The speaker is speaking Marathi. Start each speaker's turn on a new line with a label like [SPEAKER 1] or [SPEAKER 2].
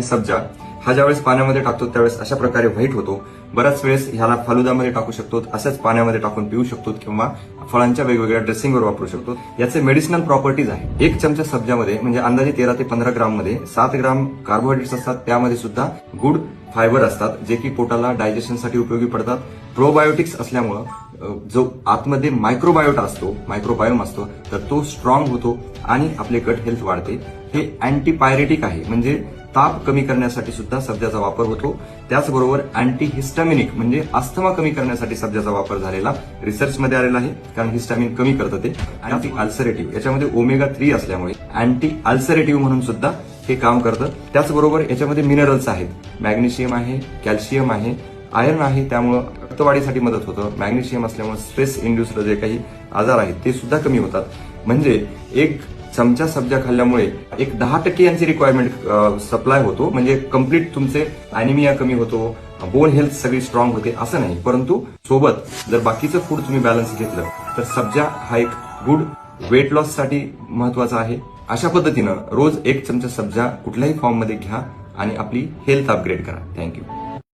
[SPEAKER 1] सब्जा हा ज्यावेळेस पाण्यामध्ये टाकतो त्यावेळेस अशा प्रकारे व्हाईट होतो. बऱ्याच वेळेस ह्याला फालुदामध्ये टाकू शकतो, अशाच पाण्यामध्ये टाकून पिऊ शकतो किंवा फळांच्या वेगवेगळ्या ड्रेसिंगवर वापरू शकतो. याचे मेडिसिनल प्रॉपर्टीज आहे. 1 चमचा सब्जामध्ये म्हणजे अंदाजे 13 ते 15 ग्राम मध्ये 7 ग्राम कार्बोहायड्रेट्स असतात. त्यामध्ये सुद्धा गुड फायबर असतात जे की पोटाला डायजेशनसाठी उपयोगी पडतात. प्रोबायोटिक्स असल्यामुळं जो आतमध्ये मायक्रोबायोटा असतो, मायक्रोबायोम असतो, तर तो स्ट्रॉंग होतो आणि आपले गट हेल्थ वाढते. हे अँटीपायरेटिक आहे म्हणजे ताप कमी करण्यासाठी सुद्धा सब्जाचा वापर होतो. त्याचबरोबर अँटीहिस्टामिनिक म्हणजे अस्थमा कमी करण्यासाठी सब्जाचा वापर झालेला रिसर्चमध्ये आलेला आहे, कारण हिस्टामिन कमी करतं ते. अँटी अल्सरेटिव्ह याच्यामध्ये ओमेगा 3 असल्यामुळे अँटी अल्सरेटिव्ह म्हणून सुद्धा हे काम करतं. त्याचबरोबर याच्यामध्ये मिनरल्स आहेत, मॅग्नेशियम आहे, कॅल्शियम आहे, आयर्न आहे, त्यामुळं रक्तवाढीसाठी मदत होतं. मॅग्नेशियम असल्यामुळे स्ट्रेस इंड्युस्ड जे काही आजार आहेत ते सुद्धा कमी होतात. म्हणजे 1 चमचा सब्जा खाल्ल्यामुळे एक 10% यांची रिक्वायरमेंट सप्लाय होतो. म्हणजे कम्प्लीट तुमचे अॅनिमिया कमी होतो, बोन हेल्थ सगळी स्ट्रॉंग होते असं नाही. परंतु सोबत जर बाकीचं फूड तुम्ही बॅलन्स घेतलं तर सब्जा हा एक गुड वेट लॉस साठी महत्वाचा आहे. अशा पद्धतीनं रोज 1 चमचा सब्जा कुठल्याही फॉर्ममध्ये घ्या आणि आपली हेल्थ अपग्रेड करा. थँक्यू.